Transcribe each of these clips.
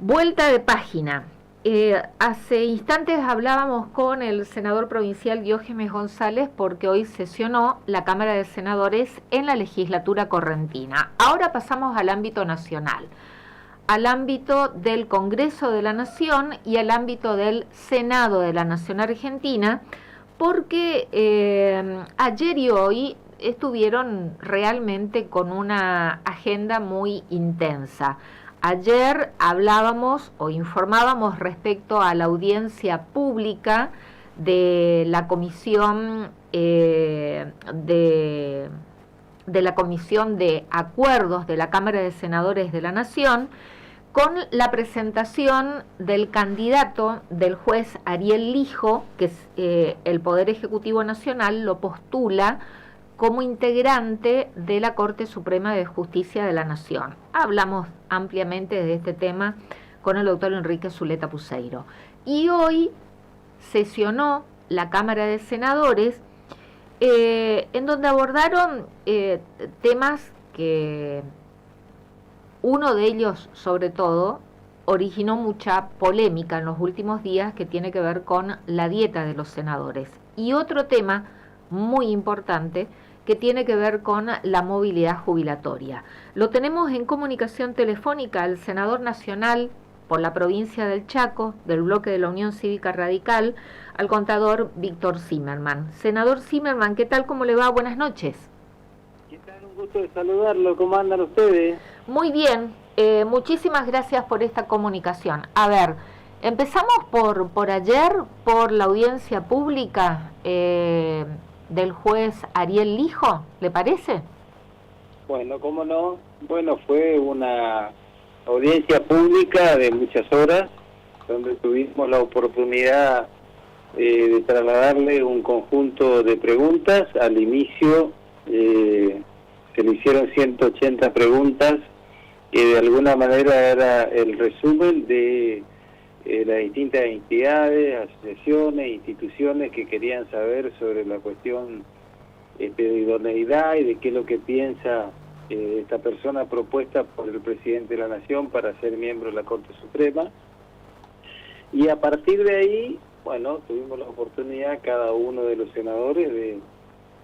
Vuelta de página. Hace instantes hablábamos con el senador provincial Diógenes González porque hoy sesionó la Cámara de Senadores en la legislatura correntina. Ahora pasamos al ámbito nacional, al ámbito del Congreso de la Nación y al ámbito del Senado de la Nación Argentina, porque ayer y hoy estuvieron realmente con una agenda muy intensa. Ayer hablábamos o informábamos respecto a la audiencia pública de la Comisión de la Comisión de Acuerdos de la Cámara de Senadores de la Nación, con la presentación del candidato del juez Ariel Lijo, que es, el Poder Ejecutivo Nacional lo postula como integrante de la Corte Suprema de Justicia de la Nación. Hablamos ampliamente de este tema con el doctor Enrique Zuleta Puseiro. Y hoy sesionó la Cámara de Senadores, en donde abordaron temas que uno de ellos, sobre todo, originó mucha polémica en los últimos días, que tiene que ver con la dieta de los senadores. Y otro tema muy importante que tiene que ver con la movilidad jubilatoria. Lo tenemos en comunicación telefónica al senador nacional por la provincia del Chaco, del bloque de la Unión Cívica Radical, al contador Víctor Zimmerman. Senador Zimmerman, ¿qué tal? ¿Cómo le va? Buenas noches. ¿Qué tal? Un gusto de saludarlo. ¿Cómo andan ustedes? Muy bien, muchísimas gracias por esta comunicación. A ver, empezamos por ayer, por la audiencia pública del juez Ariel Lijo, ¿le parece? Bueno, cómo no. Bueno, fue una audiencia pública de muchas horas, donde tuvimos la oportunidad de trasladarle un conjunto de preguntas. Al inicio se le hicieron 180 preguntas, que de alguna manera era el resumen de las distintas entidades, asociaciones, instituciones que querían saber sobre la cuestión de idoneidad y de qué es lo que piensa esta persona propuesta por el presidente de la Nación para ser miembro de la Corte Suprema. Y a partir de ahí, bueno, tuvimos la oportunidad cada uno de los senadores de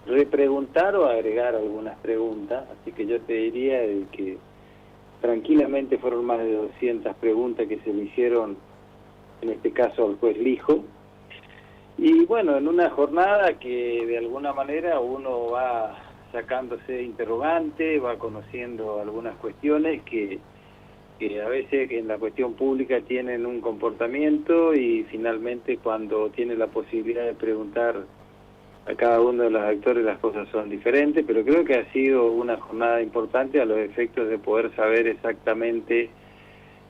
repreguntar o agregar algunas preguntas, así que yo te diría que tranquilamente fueron más de 200 preguntas que se le hicieron, en este caso al juez Lijo. Y bueno, en una jornada que de alguna manera uno va sacándose interrogantes, va conociendo algunas cuestiones que a veces en la cuestión pública tienen un comportamiento y finalmente cuando tiene la posibilidad de preguntar a cada uno de los actores las cosas son diferentes, pero creo que ha sido una jornada importante a los efectos de poder saber exactamente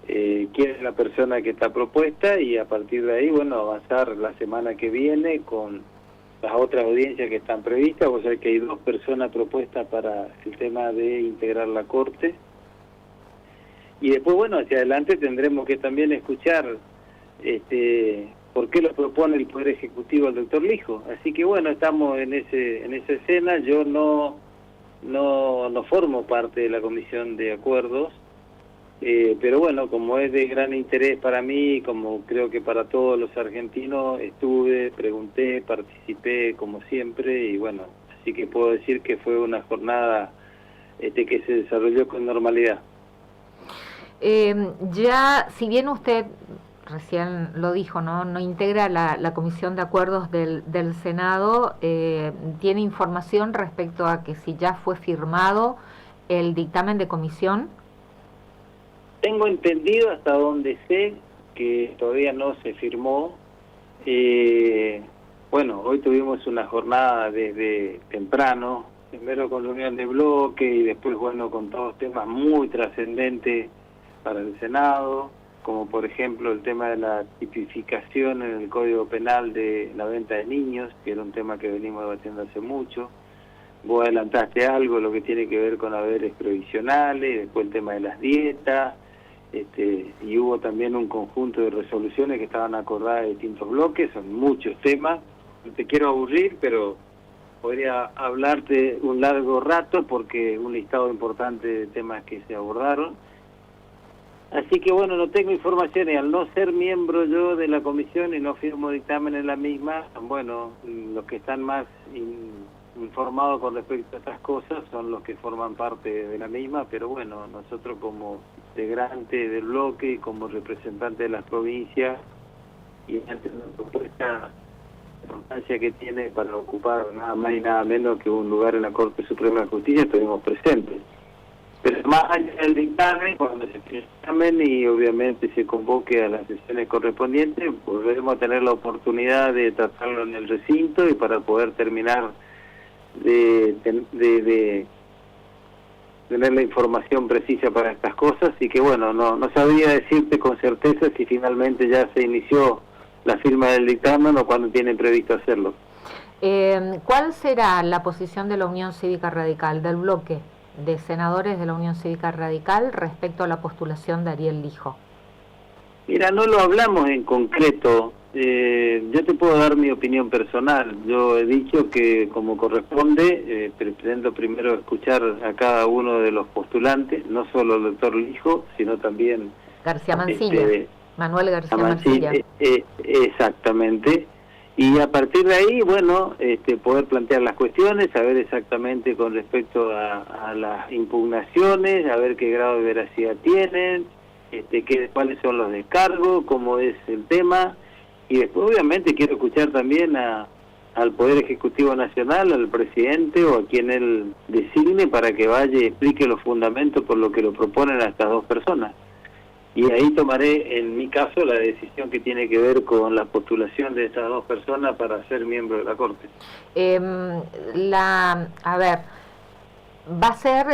quién es la persona que está propuesta y a partir de ahí, bueno, avanzar la semana que viene con las otras audiencias que están previstas. O sea que hay 2 personas propuestas para el tema de integrar la Corte. Y después, bueno, hacia adelante tendremos que también escuchar por qué lo propone el Poder Ejecutivo al doctor Lijo. Así que bueno, estamos en esa escena. Yo no formo parte de la Comisión de Acuerdos, pero bueno, como es de gran interés para mí, como creo que para todos los argentinos, estuve, pregunté, participé como siempre y bueno, así que puedo decir que fue una jornada que se desarrolló con normalidad. Ya, si bien usted recién lo dijo, no integra la Comisión de Acuerdos del Senado, ¿tiene información respecto a que si ya fue firmado el dictamen de comisión? Tengo entendido, hasta donde sé, que todavía no se firmó. Bueno, hoy tuvimos una jornada desde temprano, primero con reunión de bloque y después, bueno, con todos temas muy trascendentes para el Senado, como por ejemplo el tema de la tipificación en el Código Penal de la venta de niños, que era un tema que venimos debatiendo hace mucho. Vos adelantaste algo, lo que tiene que ver con haberes provisionales, después el tema de las dietas, y hubo también un conjunto de resoluciones que estaban acordadas de distintos bloques. Son muchos temas, no te quiero aburrir, pero podría hablarte un largo rato porque un listado importante de temas que se abordaron. Así que bueno, no tengo información y al no ser miembro yo de la comisión y no firmo dictamen en la misma, bueno, los que están más informados con respecto a estas cosas son los que forman parte de la misma, pero bueno, nosotros como integrante del bloque y como representante de las provincias y ante una propuesta de importancia que tiene para ocupar nada más y nada menos que un lugar en la Corte Suprema de Justicia, estuvimos presentes. Pero más allá del dictamen, cuando se firme el dictamen y obviamente se convoque a las sesiones correspondientes, volveremos a tener la oportunidad de tratarlo en el recinto y para poder terminar de tener la información precisa para estas cosas. Y que bueno, no sabría decirte con certeza si finalmente ya se inició la firma del dictamen o cuándo tienen previsto hacerlo. ¿Cuál será la posición de la Unión Cívica Radical, del bloque de senadores de la Unión Cívica Radical respecto a la postulación de Ariel Lijo? Mira, no lo hablamos en concreto. Yo te puedo dar mi opinión personal. Yo he dicho que como corresponde, pretendo primero escuchar a cada uno de los postulantes, no solo al doctor Lijo, sino también García Mancilla, Manuel García Mancilla. Exactamente. Y a partir de ahí, bueno, poder plantear las cuestiones, saber exactamente con respecto a las impugnaciones, a ver qué grado de veracidad tienen, cuáles son los descargos, cómo es el tema. Y después, obviamente, quiero escuchar también al Poder Ejecutivo Nacional, al presidente o a quien él designe para que vaya y explique los fundamentos por lo que lo proponen a estas dos personas. Y ahí tomaré, en mi caso, la decisión que tiene que ver con la postulación de esas dos personas para ser miembro de la Corte. A ver, ¿va a ser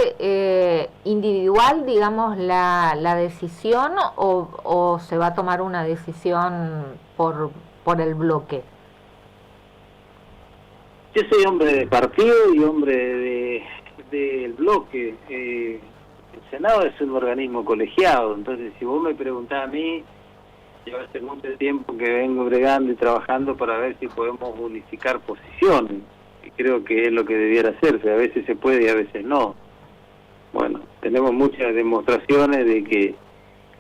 individual, digamos, la decisión o se va a tomar una decisión por el bloque? Yo soy hombre de partido y hombre del bloque. El Senado es un organismo colegiado, entonces si vos me preguntás a mí, yo hace mucho tiempo que vengo bregando y trabajando para ver si podemos unificar posiciones, y creo que es lo que debiera hacerse. A veces se puede y a veces no. Bueno, tenemos muchas demostraciones de que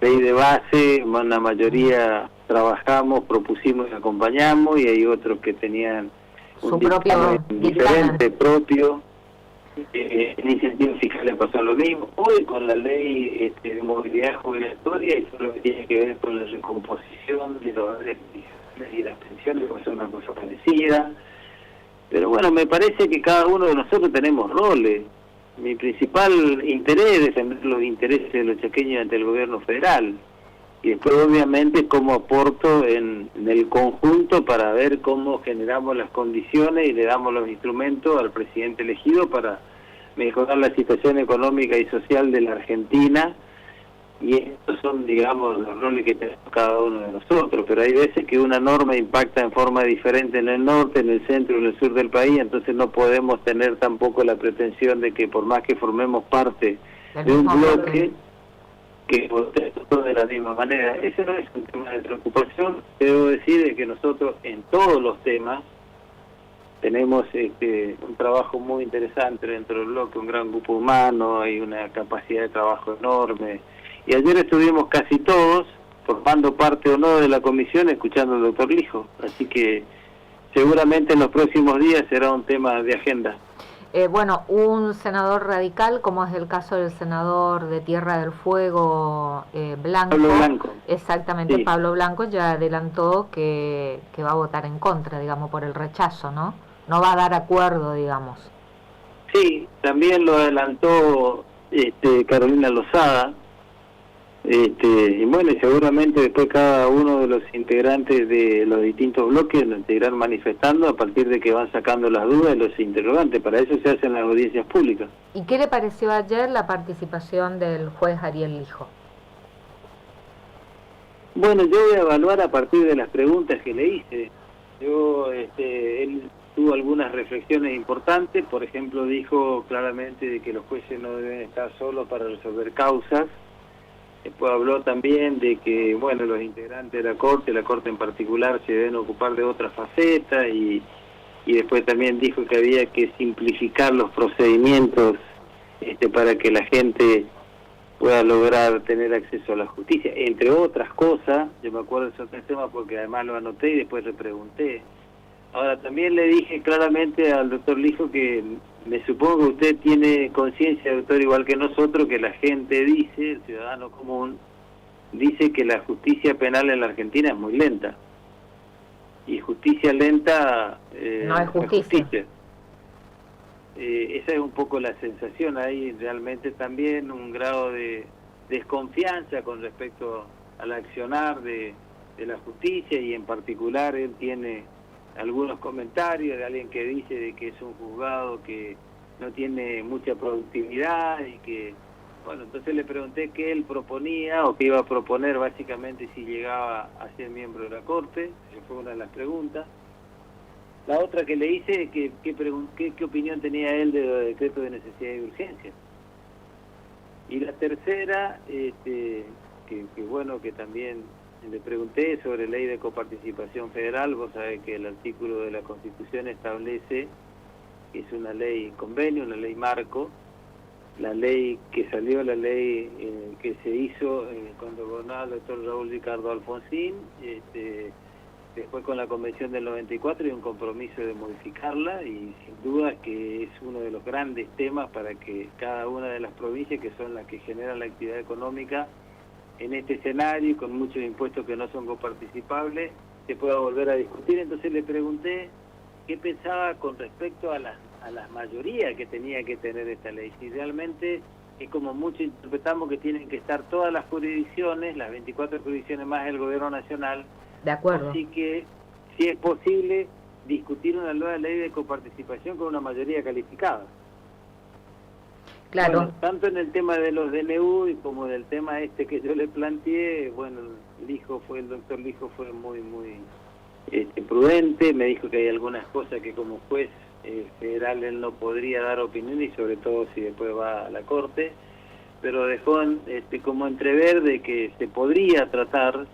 ley de base, la mayoría trabajamos, propusimos y acompañamos, y hay otros que tenían un dictamen diferente, propio. En incentivos fiscales pasó lo mismo. Hoy con la ley de movilidad jubilatoria, y todo lo que tiene que ver con la recomposición de los y las pensiones, pues es una cosa parecida. Pero bueno, me parece que cada uno de nosotros tenemos roles. Mi principal interés es defender los intereses de los chaqueños ante el gobierno federal. Y después, obviamente, cómo aporto en el conjunto para ver cómo generamos las condiciones y le damos los instrumentos al presidente elegido para mejorar la situación económica y social de la Argentina. Y estos son, digamos, los roles que tenemos cada uno de nosotros. Pero hay veces que una norma impacta en forma diferente en el norte, en el centro y en el sur del país, entonces no podemos tener tampoco la pretensión de que por más que formemos parte de un bloque, que votemos todos de la misma manera. Ese no es un tema de preocupación. Debo decir que nosotros en todos los temas tenemos un trabajo muy interesante dentro del bloque, un gran grupo humano, hay una capacidad de trabajo enorme. Y ayer estuvimos casi todos, formando parte o no de la comisión, escuchando al doctor Lijo. Así que seguramente en los próximos días será un tema de agenda. Bueno, un senador radical, como es el caso del senador de Tierra del Fuego, Blanco. Pablo Blanco. Exactamente, Sí. Pablo Blanco ya adelantó que va a votar en contra, digamos, por el rechazo, ¿no? No va a dar acuerdo, digamos. Sí, también lo adelantó Carolina Lozada. Y bueno, y seguramente después cada uno de los integrantes de los distintos bloques lo irán manifestando a partir de que van sacando las dudas y los interrogantes. Para eso se hacen las audiencias públicas. ¿Y qué le pareció ayer la participación del juez Ariel Lijo? Bueno, yo voy a evaluar a partir de las preguntas que le hice. Él tuvo algunas reflexiones importantes. Por ejemplo, dijo claramente de que los jueces no deben estar solos para resolver causas. Después habló también de que, bueno, los integrantes de la Corte en particular, se deben ocupar de otras facetas, y después también dijo que había que simplificar los procedimientos para que la gente pueda lograr tener acceso a la justicia, entre otras cosas. Yo me acuerdo de esos temas porque además lo anoté y después le pregunté. Ahora, también le dije claramente al doctor Lijo que me supongo que usted tiene conciencia, doctor, igual que nosotros, que la gente dice, el ciudadano común, dice que la justicia penal en la Argentina es muy lenta. Y justicia lenta no es justicia. Esa es un poco la sensación. Hay realmente también un grado de desconfianza con respecto al accionar de la justicia, y en particular él tiene algunos comentarios de alguien que dice de que es un juzgado que no tiene mucha productividad y que, bueno, entonces le pregunté qué él proponía o qué iba a proponer básicamente si llegaba a ser miembro de la Corte. Esa fue una de las preguntas. La otra que le hice es qué opinión tenía él de los decretos de necesidad y urgencia. Y la tercera, que bueno, que también le pregunté sobre ley de coparticipación federal. Vos sabés que el artículo de la Constitución establece que es una ley convenio, una ley marco. La ley que salió, la ley que se hizo cuando gobernaba el doctor Raúl Ricardo Alfonsín, después con la Convención del 94 y un compromiso de modificarla, y sin duda que es uno de los grandes temas para que cada una de las provincias, que son las que generan la actividad económica en este escenario y con muchos impuestos que no son coparticipables, se pueda volver a discutir. Entonces le pregunté qué pensaba con respecto a las mayorías que tenía que tener esta ley. Si realmente es como muchos interpretamos que tienen que estar todas las jurisdicciones, las 24 jurisdicciones más el gobierno nacional. De acuerdo. Así que si es posible discutir una nueva ley de coparticipación con una mayoría calificada. Claro. Bueno, tanto en el tema de los DNU y como en el tema que yo le planteé, bueno, el doctor Lijo fue muy prudente. Me dijo que hay algunas cosas que como juez federal él no podría dar opinión, y sobre todo si después va a la Corte, pero dejó como entrever de que se podría tratar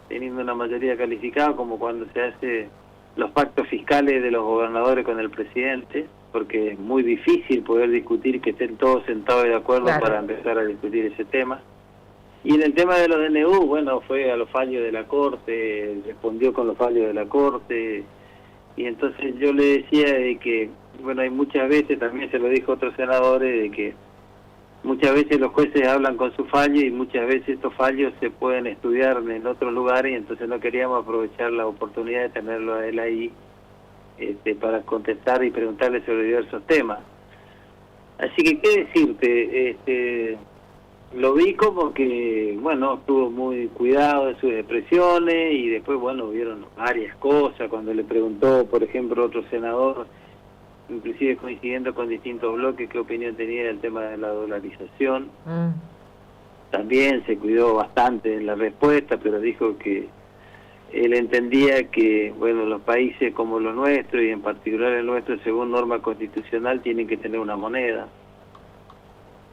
teniendo una mayoría calificada, como cuando se hace los pactos fiscales de los gobernadores con el presidente, porque es muy difícil poder discutir que estén todos sentados de acuerdo, claro, para empezar a discutir ese tema. Y en el tema de los DNU, bueno, fue a los fallos de la Corte, respondió con los fallos de la Corte, y entonces yo le decía de que, bueno, hay muchas veces, también se lo dijo a otros senadores, de que muchas veces los jueces hablan con su fallo y muchas veces estos fallos se pueden estudiar en otros lugares, y entonces no queríamos aprovechar la oportunidad de tenerlo a él ahí para contestar y preguntarle sobre diversos temas. Así que, ¿qué decirte? Lo vi como que, bueno, estuvo muy cuidado de sus expresiones, y después, bueno, hubieron varias cosas. Cuando le preguntó, por ejemplo, otro senador, inclusive coincidiendo con distintos bloques, qué opinión tenía del tema de la dolarización. También se cuidó bastante en la respuesta, pero dijo que él entendía que, bueno, los países como lo nuestro, y en particular el nuestro, según norma constitucional, tienen que tener una moneda.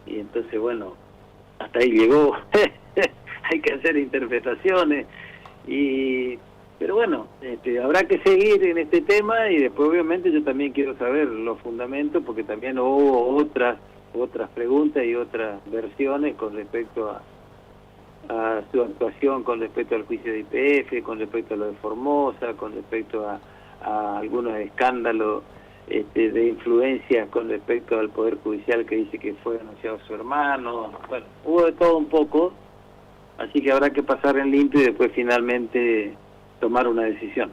Y entonces, bueno, hasta ahí llegó. Hay que hacer interpretaciones, pero bueno, habrá que seguir en este tema, y después obviamente yo también quiero saber los fundamentos, porque también hubo otras preguntas y otras versiones con respecto a su actuación, con respecto al juicio de YPF, con respecto a lo de Formosa, con respecto a algunos escándalos de influencia con respecto al Poder Judicial, que dice que fue denunciado su hermano. Bueno, hubo de todo un poco, así que habrá que pasar en limpio y después finalmente tomar una decisión.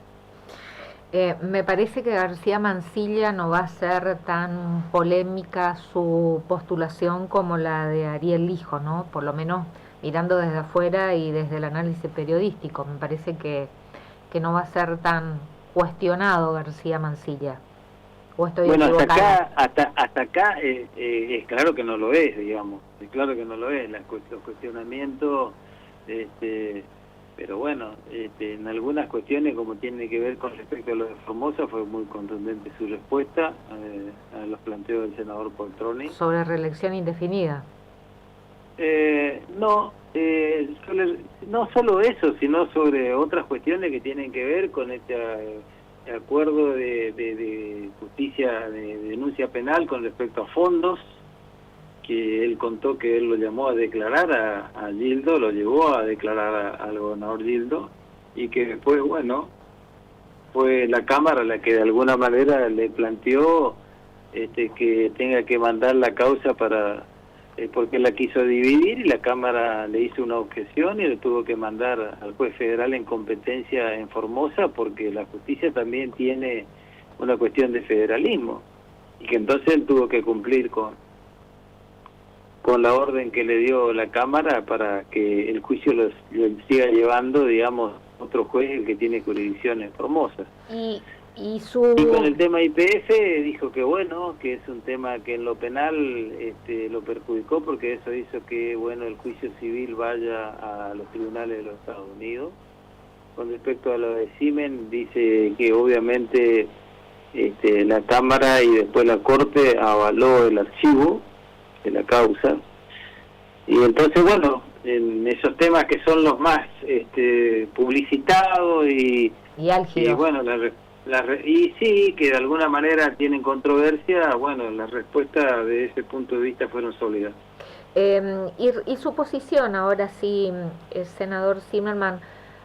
Me parece que García Mansilla no va a ser tan polémica su postulación como la de Ariel Lijo, ¿no? Por lo menos mirando desde afuera y desde el análisis periodístico. Me parece que no va a ser tan cuestionado García Mansilla. ¿O estoy equivocada? Hasta acá es claro que no lo es, digamos. Es claro que no lo es. Los cuestionamientos... pero bueno, en algunas cuestiones, como tiene que ver con respecto a lo de Formosa, fue muy contundente su respuesta a los planteos del senador Poltroni. ¿Sobre reelección indefinida? No solo eso, sino sobre otras cuestiones que tienen que ver con este acuerdo de justicia, de denuncia penal con respecto a fondos que él contó que él lo llamó a declarar a Gildo, lo llevó a declarar al gobernador Gildo, y que después, bueno, fue la Cámara la que de alguna manera le planteó que tenga que mandar la causa para porque la quiso dividir, y la Cámara le hizo una objeción y le tuvo que mandar al juez federal en competencia en Formosa, porque la justicia también tiene una cuestión de federalismo, y que entonces él tuvo que cumplir con la orden que le dio la Cámara para que el juicio lo siga llevando, digamos, otro juez, el que tiene jurisdicción en Formosa. Y con el tema YPF dijo que bueno, que es un tema que en lo penal lo perjudicó, porque eso hizo que bueno el juicio civil vaya a los tribunales de los Estados Unidos. Con respecto a lo de Siemens, dice que obviamente la Cámara y después la Corte avaló el archivo de la causa, y entonces bueno, en esos temas que son los más publicitados y álgidos, y bueno, y sí, que de alguna manera tienen controversia, bueno, las respuestas de ese punto de vista fueron sólidas. Y su posición ahora sí, senador Zimmerman,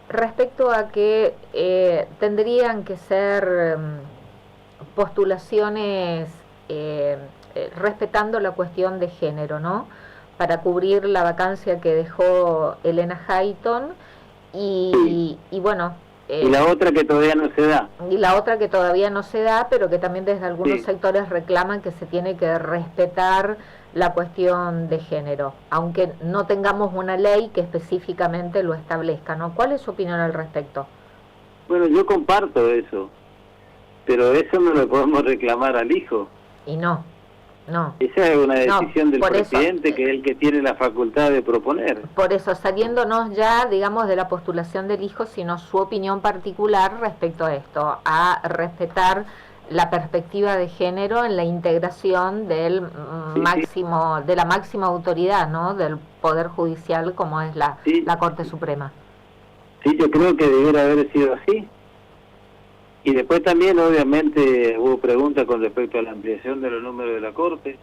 respecto a que tendrían que ser postulaciones respetando la cuestión de género, ¿no?, para cubrir la vacancia que dejó Elena Hayton, y bueno... y la otra que todavía no se da. Y la otra que todavía no se da, pero que también desde algunos sectores reclaman que se tiene que respetar la cuestión de género, aunque no tengamos una ley que específicamente lo establezca, ¿no? ¿Cuál es su opinión al respecto? Bueno, yo comparto eso, pero eso no lo podemos reclamar al hijo. Y no. Esa es una decisión del presidente, que es el que tiene la facultad de proponer. Por eso, saliéndonos ya, digamos, de la postulación del hijo, sino su opinión particular respecto a esto, a respetar la perspectiva de género en la integración del de la máxima autoridad, ¿no?, del Poder Judicial, como es la Corte Suprema. Sí, yo creo que debiera haber sido así. Y después también, obviamente, hubo preguntas con respecto a la ampliación de los números de la Corte.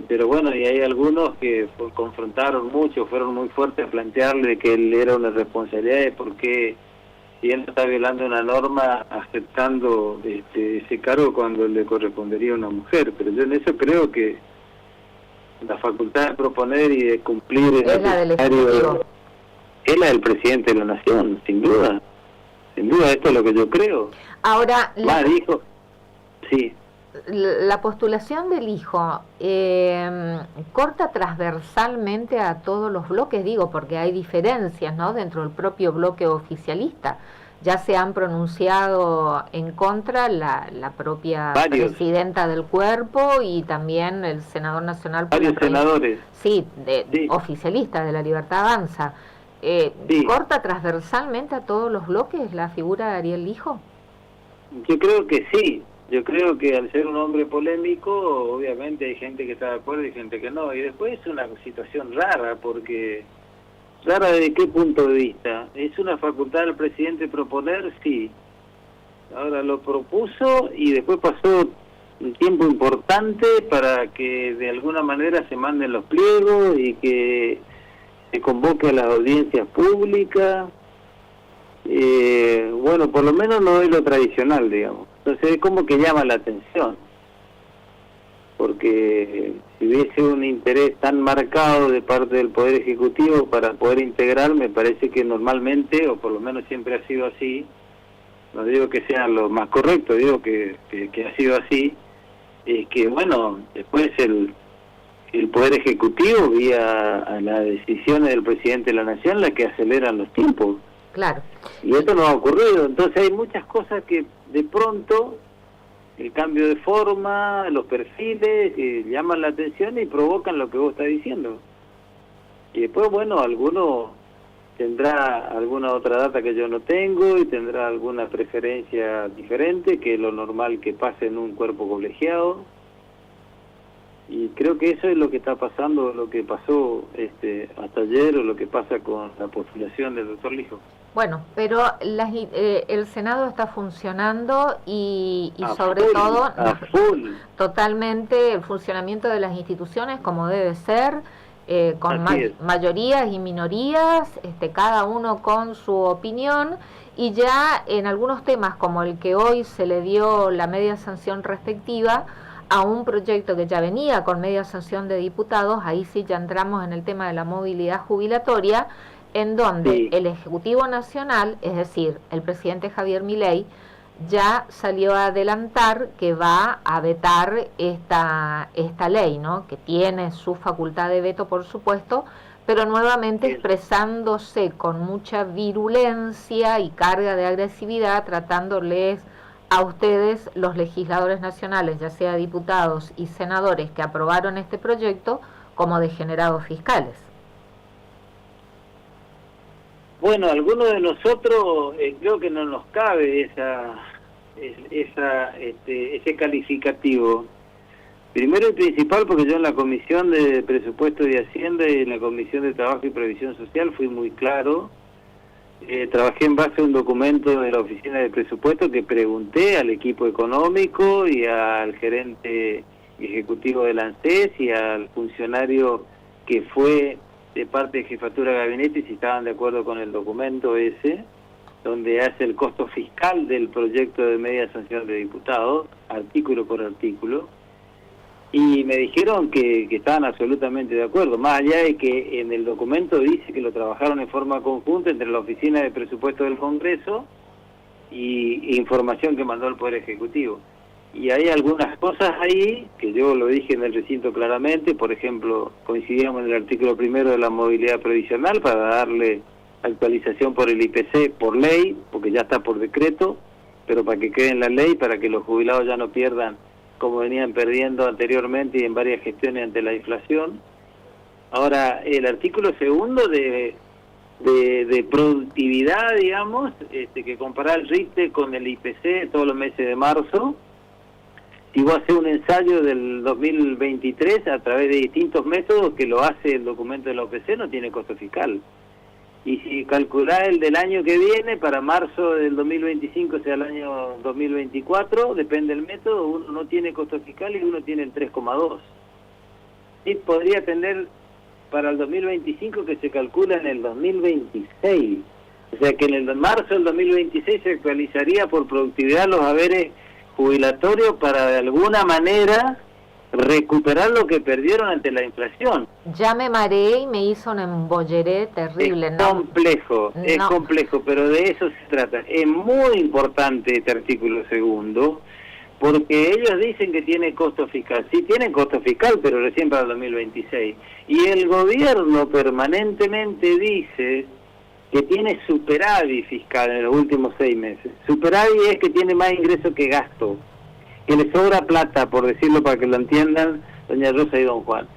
Pero bueno, y hay algunos que confrontaron mucho, fueron muy fuertes a plantearle que él era una responsabilidad de por qué, si él está violando una norma, aceptando ese cargo cuando le correspondería a una mujer. Pero yo en eso creo que la facultad de proponer y de cumplir es la del Ejecutivo. Es la del presidente de la Nación, sin duda. Sin duda, esto es lo que yo creo. Ahora, dijo, sí. La postulación del hijo corta transversalmente a todos los bloques, digo, porque hay diferencias, ¿no?, dentro del propio bloque oficialista. Ya se han pronunciado en contra la propia presidenta del cuerpo y también el senador nacional. Varios senadores. Sí, oficialistas de La Libertad Avanza. ¿Corta transversalmente a todos los bloques la figura de Ariel Lijo? Yo creo que sí. Yo creo que al ser un hombre polémico, obviamente hay gente que está de acuerdo y gente que no. Y después es una situación rara, porque... ¿Rara desde qué punto de vista? ¿Es una facultad del presidente proponer? Sí. Ahora lo propuso y después pasó un tiempo importante para que de alguna manera se manden los pliegos y que se convoque a las audiencias públicas. Bueno, por lo menos no es lo tradicional, digamos. Entonces es como que llama la atención, porque si hubiese un interés tan marcado de parte del Poder Ejecutivo para poder integrar, me parece que normalmente, o por lo menos siempre ha sido así, no digo que sea lo más correcto, digo que ha sido así, es que bueno, después el Poder Ejecutivo, vía a las decisiones del presidente de la Nación, las que aceleran los tiempos. Claro. Y esto no ha ocurrido, entonces hay muchas cosas que de pronto, el cambio de forma, los perfiles, llaman la atención y provocan lo que vos estás diciendo. Y después, bueno, alguno tendrá alguna otra data que yo no tengo y tendrá alguna preferencia diferente, que es lo normal que pase en un cuerpo colegiado. Y creo que eso es lo que está pasando, lo que pasó hasta ayer, o lo que pasa con la postulación del doctor Lijo. Bueno, pero el Senado está funcionando y A sobre full, todo a full. totalmente el funcionamiento de las instituciones como debe ser, con Así es. mayorías y minorías, cada uno con su opinión, y ya en algunos temas como el que hoy se le dio la media sanción respectiva a un proyecto que ya venía con media sanción de diputados, ahí sí ya entramos en el tema de la movilidad jubilatoria, en donde Sí. el Ejecutivo Nacional, es decir, el presidente Javier Milei, ya salió a adelantar que va a vetar esta ley, ¿no? Que tiene su facultad de veto, por supuesto, pero nuevamente Bien. expresándose con mucha virulencia y carga de agresividad, tratándoles a ustedes, los legisladores nacionales, ya sea diputados y senadores que aprobaron este proyecto, como degenerados fiscales. Bueno, algunos de nosotros creo que no nos cabe ese calificativo. Primero y principal, porque yo en la Comisión de Presupuesto y Hacienda y en la Comisión de Trabajo y Previsión Social fui muy claro. Trabajé en base a un documento de la Oficina de Presupuesto que pregunté al equipo económico y al gerente ejecutivo del ANSES y al funcionario que fue de parte de Jefatura de Gabinete si estaban de acuerdo con el documento ese, donde hace el costo fiscal del proyecto de media sanción de diputados, artículo por artículo, y me dijeron que estaban absolutamente de acuerdo, más allá de que en el documento dice que lo trabajaron en forma conjunta entre la Oficina de Presupuesto del Congreso y información que mandó el Poder Ejecutivo. Y hay algunas cosas ahí, que yo lo dije en el recinto claramente, por ejemplo, coincidíamos en el artículo primero de la movilidad previsional para darle actualización por el IPC por ley, porque ya está por decreto, pero para que quede en la ley, para que los jubilados ya no pierdan como venían perdiendo anteriormente y en varias gestiones ante la inflación. Ahora, el artículo segundo de productividad, digamos, que compara el RITE con el IPC todos los meses de marzo. Si vos haces un ensayo del 2023 a través de distintos métodos que lo hace el documento de la OPC, no tiene costo fiscal. Y si calculás el del año que viene, para marzo del 2025 sea el año 2024, depende del método, uno no tiene costo fiscal y uno tiene el 3,2. Y podría tener para el 2025 que se calcula en el 2026. O sea que en el marzo del 2026 se actualizaría por productividad los haberes jubilatorios para de alguna manera recuperar lo que perdieron ante la inflación. Ya me mareé y me hizo un embolleré terrible. Es complejo, es complejo, pero de eso se trata. Es muy importante este artículo segundo, porque ellos dicen que tiene costo fiscal. Sí tienen costo fiscal, pero recién para el 2026. Y el gobierno permanentemente dice que tiene superávit fiscal en los últimos 6 meses. Superávit es que tiene más ingreso que gasto, que le sobra plata, por decirlo para que lo entiendan doña Rosa y don Juan.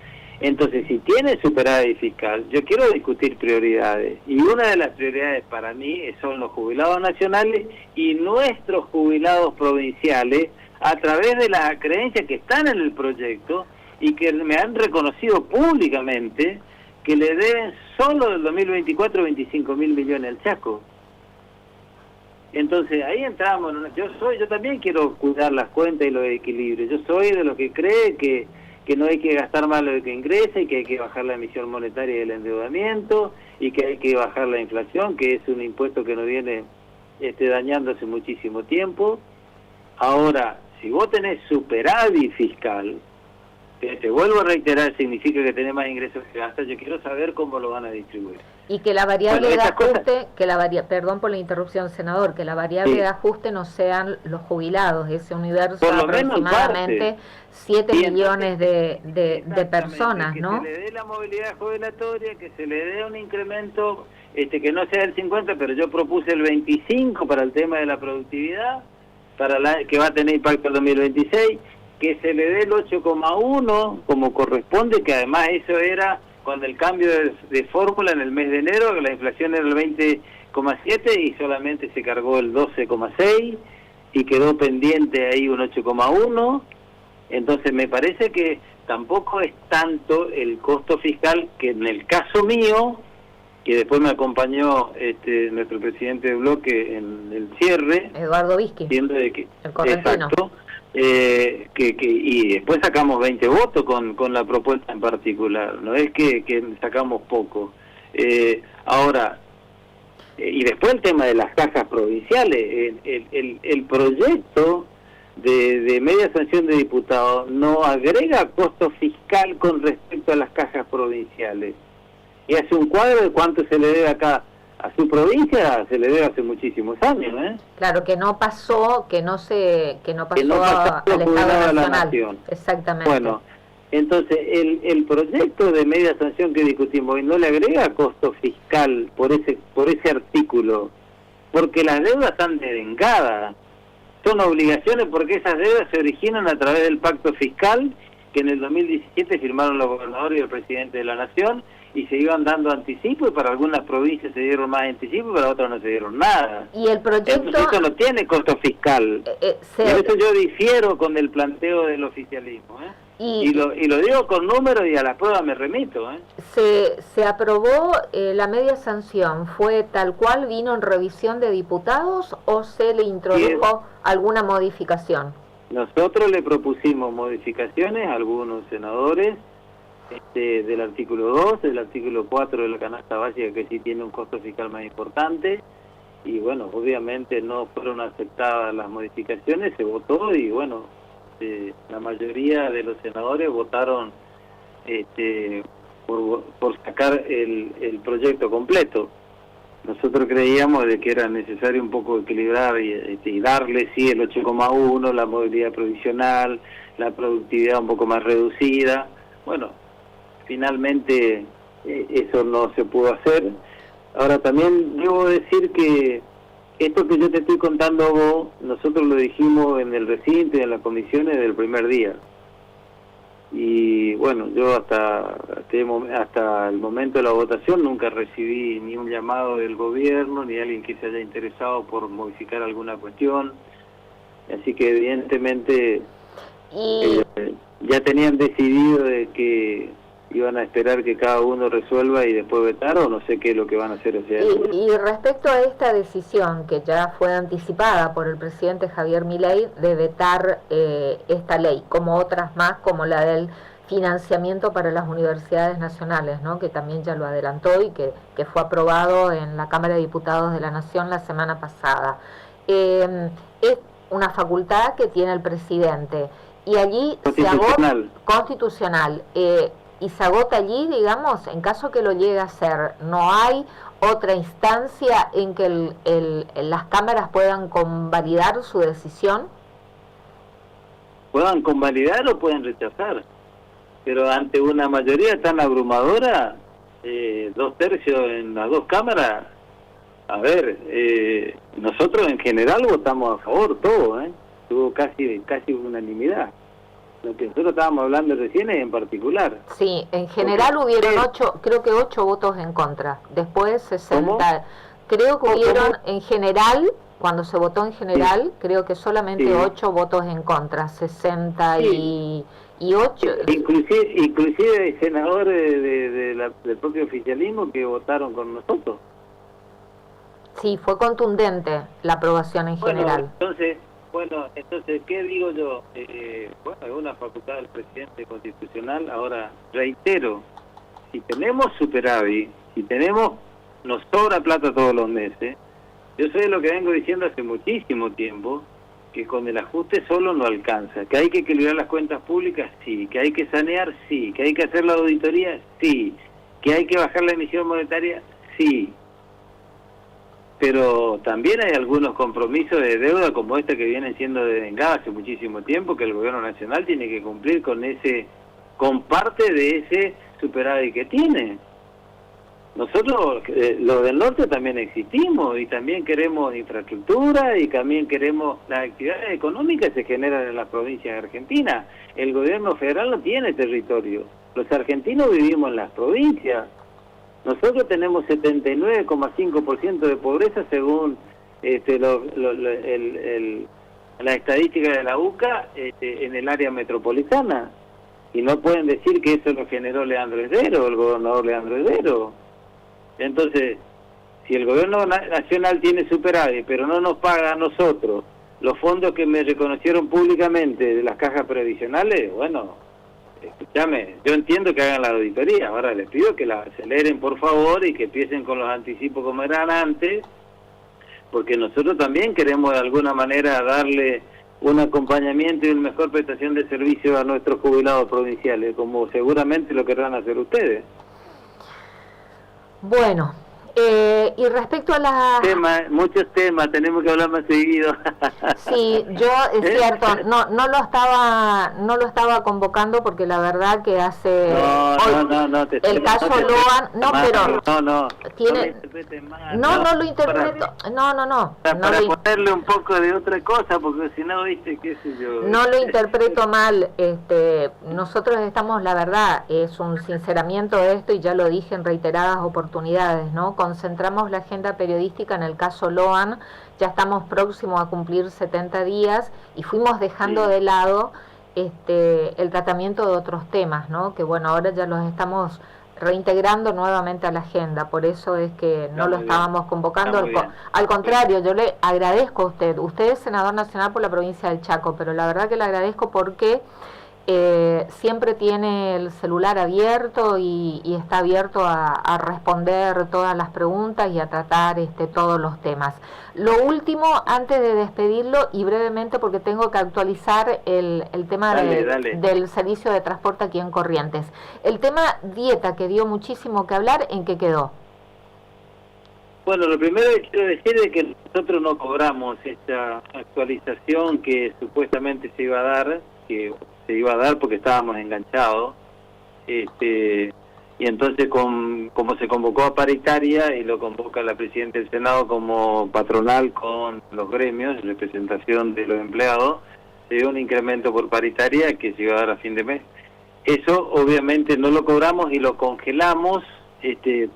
Entonces, si tiene superávit fiscal, yo quiero discutir prioridades, y una de las prioridades para mí son los jubilados nacionales y nuestros jubilados provinciales, a través de las creencias que están en el proyecto y que me han reconocido públicamente que le deben solo del 2024 25.000 millones al Chaco. Entonces ahí entramos. Yo también quiero cuidar las cuentas y los equilibrios. Yo soy de los que cree que no hay que gastar más lo que ingresa y que hay que bajar la emisión monetaria y el endeudamiento y que hay que bajar la inflación, que es un impuesto que nos viene dañando hace muchísimo tiempo. Ahora, si vos tenés superávit fiscal, te vuelvo a reiterar, significa que tenés más ingresos que gastas. Yo quiero saber cómo lo van a distribuir. Y que la variable de ajuste, perdón por la interrupción, senador, que la variable de ajuste no sean los jubilados, ese universo de aproximadamente 7 millones de personas, ¿no? Que se le dé la movilidad jubilatoria, que se le dé un incremento que no sea el 50, pero yo propuse el 25 para el tema de la productividad, que va a tener impacto el 2026, que se le dé el 8,1 como corresponde, que además eso era con el cambio de fórmula en el mes de enero, que la inflación era el 20,7 y solamente se cargó el 12,6 y quedó pendiente ahí un 8,1. Entonces me parece que tampoco es tanto el costo fiscal, que en el caso mío que después me acompañó nuestro presidente de bloque en el cierre, Eduardo Vizqui, diciendo de que, el correntino. exacto, y después sacamos 20 votos con la propuesta en particular, no es que sacamos poco. Ahora, y después el tema de las cajas provinciales, el proyecto de media sanción de diputados no agrega costo fiscal con respecto a las cajas provinciales, y hace un cuadro de cuánto se le debe acá a su provincia, se le debe hace muchísimos años, Claro, que no pasó, que no pasó al Estado de la Nacional. Nación. Exactamente. Bueno, entonces el proyecto de media sanción que discutimos hoy no le agrega costo fiscal por ese artículo, porque las deudas están devengadas, son obligaciones porque esas deudas se originan a través del pacto fiscal que en el 2017 firmaron los gobernadores y el presidente de la Nación, y se iban dando anticipos, y para algunas provincias se dieron más anticipos y para otras no se dieron nada. Y el proyecto... Entonces eso no tiene costo fiscal. Por eso yo difiero con el planteo del oficialismo, y lo digo con números y a las pruebas me remito. Se aprobó la media sanción, ¿fue tal cual, vino en revisión de diputados o se le introdujo alguna modificación? Nosotros le propusimos modificaciones a algunos senadores, del artículo 2, del artículo 4 de la canasta básica, que sí tiene un costo fiscal más importante, y bueno, obviamente no fueron aceptadas las modificaciones, se votó y bueno, la mayoría de los senadores votaron por sacar el proyecto completo. Nosotros creíamos de que era necesario un poco equilibrar y darle sí el 8,1, la movilidad provisional, la productividad un poco más reducida. Bueno, finalmente eso no se pudo hacer. Ahora también debo decir que esto que yo te estoy contando a vos, nosotros lo dijimos en el recinto y en las comisiones del primer día. Y bueno, yo hasta el momento de la votación nunca recibí ni un llamado del gobierno, ni alguien que se haya interesado por modificar alguna cuestión. Así que evidentemente ya tenían decidido de que iban a esperar que cada uno resuelva y después vetar, o no sé qué es lo que van a hacer. Y respecto a esta decisión que ya fue anticipada por el presidente Javier Milei de vetar esta ley, como otras más, como la del financiamiento para las universidades nacionales, ¿no?, que también ya lo adelantó y que fue aprobado en la Cámara de Diputados de la Nación la semana pasada. Es una facultad que tiene el presidente y allí se agota constitucional. Y se agota allí, digamos, en caso que lo llegue a hacer, ¿no hay otra instancia en que las cámaras puedan convalidar su decisión? Puedan convalidar o pueden rechazar, pero ante una mayoría tan abrumadora, 2/3 en las dos cámaras, a ver, nosotros en general votamos a favor todo, tuvo casi unanimidad. Lo que nosotros estábamos hablando recién es en particular. Sí, en general hubieron 8 votos en contra. Después 60. ¿Cómo? Creo que hubieron en general, cuando se votó en general, creo que solamente 8 votos en contra, 68. Inclusive hay senadores del propio oficialismo que votaron con nosotros. Sí, fue contundente la aprobación en general. Entonces, ¿qué digo yo? Es una facultad del presidente constitucional. Ahora, reitero, si tenemos superávit, nos sobra plata todos los meses, yo sé lo que vengo diciendo hace muchísimo tiempo, que con el ajuste solo no alcanza, que hay que equilibrar las cuentas públicas, sí, que hay que sanear, sí, que hay que hacer la auditoría, sí, que hay que bajar la emisión monetaria, sí. Pero también hay algunos compromisos de deuda como este que vienen siendo devengados hace muchísimo tiempo, que el gobierno nacional tiene que cumplir con parte de ese superávit que tiene. Nosotros, los del norte también existimos y también queremos infraestructura y también queremos las actividades económicas que se generan en las provincias de Argentina. El gobierno federal no tiene territorio. Los argentinos vivimos en las provincias. Nosotros tenemos 79,5% de pobreza según la estadística de la UCA en el área metropolitana. Y no pueden decir que eso lo generó Leandro Heredero, el gobernador Leandro Heredero. Entonces, si el gobierno nacional tiene superávit, pero no nos paga a nosotros los fondos que me reconocieron públicamente de las cajas previsionales, bueno, escúchame, yo entiendo que hagan la auditoría, ahora les pido que la aceleren por favor y que empiecen con los anticipos como eran antes, porque nosotros también queremos de alguna manera darle un acompañamiento y una mejor prestación de servicio a nuestros jubilados provinciales, como seguramente lo querrán hacer ustedes. Bueno, y respecto a la... Muchos temas, tenemos que hablar más seguido. Sí, yo es cierto, no lo estaba convocando porque la verdad que hace no, el caso Loan, no tiene no lo interpreto, no para ponerle un poco de otra cosa, porque si no, viste, qué sé yo. No lo interpreto mal, nosotros estamos, la verdad, es un sinceramiento de esto y ya lo dije en reiteradas oportunidades, ¿no? Concentramos la agenda periodística en el caso Loan, ya estamos próximos a cumplir 70 días y fuimos dejando de lado el tratamiento de otros temas, ¿no? Que bueno, ahora ya los estamos reintegrando nuevamente a la agenda, por eso es que no lo estábamos convocando, al contrario, yo le agradezco a usted es senador nacional por la provincia del Chaco, pero la verdad que le agradezco porque siempre tiene el celular abierto y está abierto a responder todas las preguntas y a tratar todos los temas. Lo último, antes de despedirlo, y brevemente porque tengo que actualizar el tema del servicio de transporte aquí en Corrientes. El tema dieta, que dio muchísimo que hablar, ¿en qué quedó? Bueno, lo primero que quiero decir es que nosotros no cobramos esta actualización que supuestamente se iba a dar, porque estábamos enganchados, y entonces como se convocó a paritaria y lo convoca la presidenta del Senado como patronal con los gremios, representación de los empleados, se dio un incremento por paritaria que se iba a dar a fin de mes. Eso obviamente no lo cobramos y lo congelamos,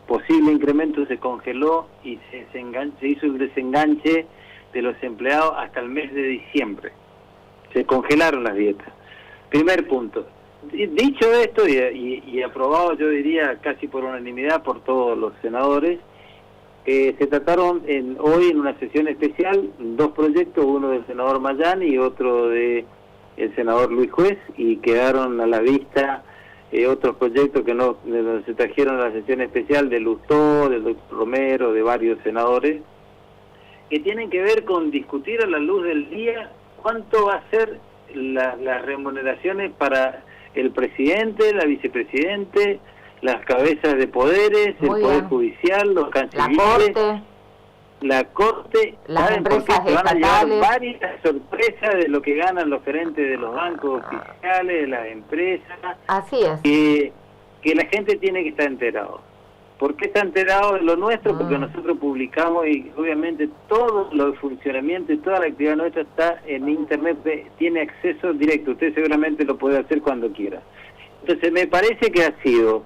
posible incremento se congeló y se hizo el desenganche de los empleados hasta el mes de diciembre. Se congelaron las dietas. Primer punto. Dicho esto y aprobado, yo diría casi por unanimidad por todos los senadores, se trataron hoy en una sesión especial 2 proyectos, uno del senador Mayán y otro del senador Luis Juez, y quedaron a la vista otros proyectos que no se trajeron a la sesión especial de Lustó, del doctor Romero, de varios senadores, que tienen que ver con discutir a la luz del día cuánto va a ser las remuneraciones para el presidente, la vicepresidente, las cabezas de poderes, el Poder Judicial, los cancilleres, la Corte, las empresas se van a estatales. llevar varias sorpresas de lo que ganan los gerentes de los bancos oficiales, de las empresas. Así es. Que la gente tiene que estar enterado. ¿Por qué está enterado de lo nuestro? Porque nosotros publicamos y obviamente todo el funcionamiento y toda la actividad nuestra está en internet, tiene acceso directo. Usted seguramente lo puede hacer cuando quiera. Entonces me parece que ha sido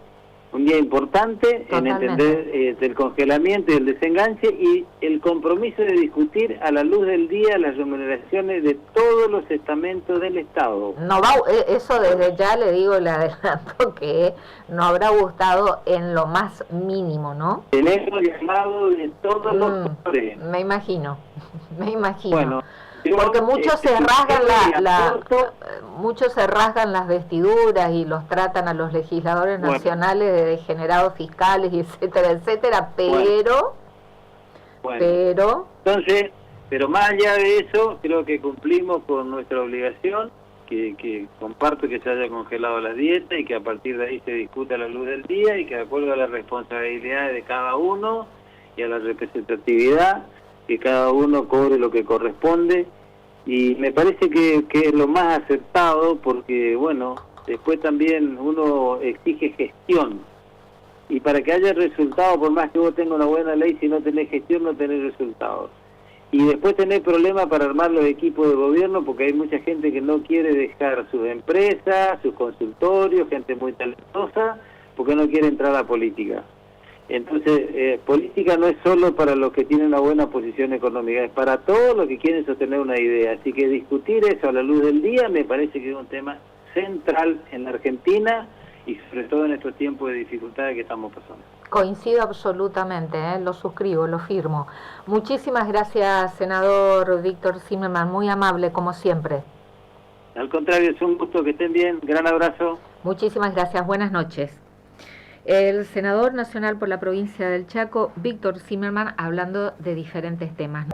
un día importante en entender del congelamiento y el desenganche y el compromiso de discutir a la luz del día las remuneraciones de todos los estamentos del Estado. No va, eso desde ya le digo, le adelanto que no habrá gustado en lo más mínimo, ¿no? Tenemos llamado de todos los sectores. Me imagino. Bueno, porque muchos se rasgan las vestiduras y los tratan a los legisladores nacionales de degenerados fiscales y etcétera, pero entonces, pero más allá de eso, creo que cumplimos con nuestra obligación, que comparto que se haya congelado la dieta y que a partir de ahí se discuta a la luz del día y que de acuerdo a las responsabilidades de cada uno y a la representatividad, que cada uno cobre lo que corresponde, y me parece que es lo más acertado, porque bueno, después también uno exige gestión, y para que haya resultados, por más que vos tengas una buena ley, si no tenés gestión no tenés resultados, y después tenés problemas para armar los equipos de gobierno, porque hay mucha gente que no quiere dejar sus empresas, sus consultorios, gente muy talentosa, porque no quiere entrar a la política. Entonces, política no es solo para los que tienen una buena posición económica, es para todos los que quieren sostener una idea. Así que discutir eso a la luz del día me parece que es un tema central en la Argentina y sobre todo en estos tiempos de dificultades que estamos pasando. Coincido absolutamente, lo suscribo, lo firmo. Muchísimas gracias, senador Víctor Zimmerman, muy amable como siempre. Al contrario, es un gusto, que estén bien, gran abrazo. Muchísimas gracias, buenas noches. El senador nacional por la provincia del Chaco, Víctor Zimmerman, hablando de diferentes temas.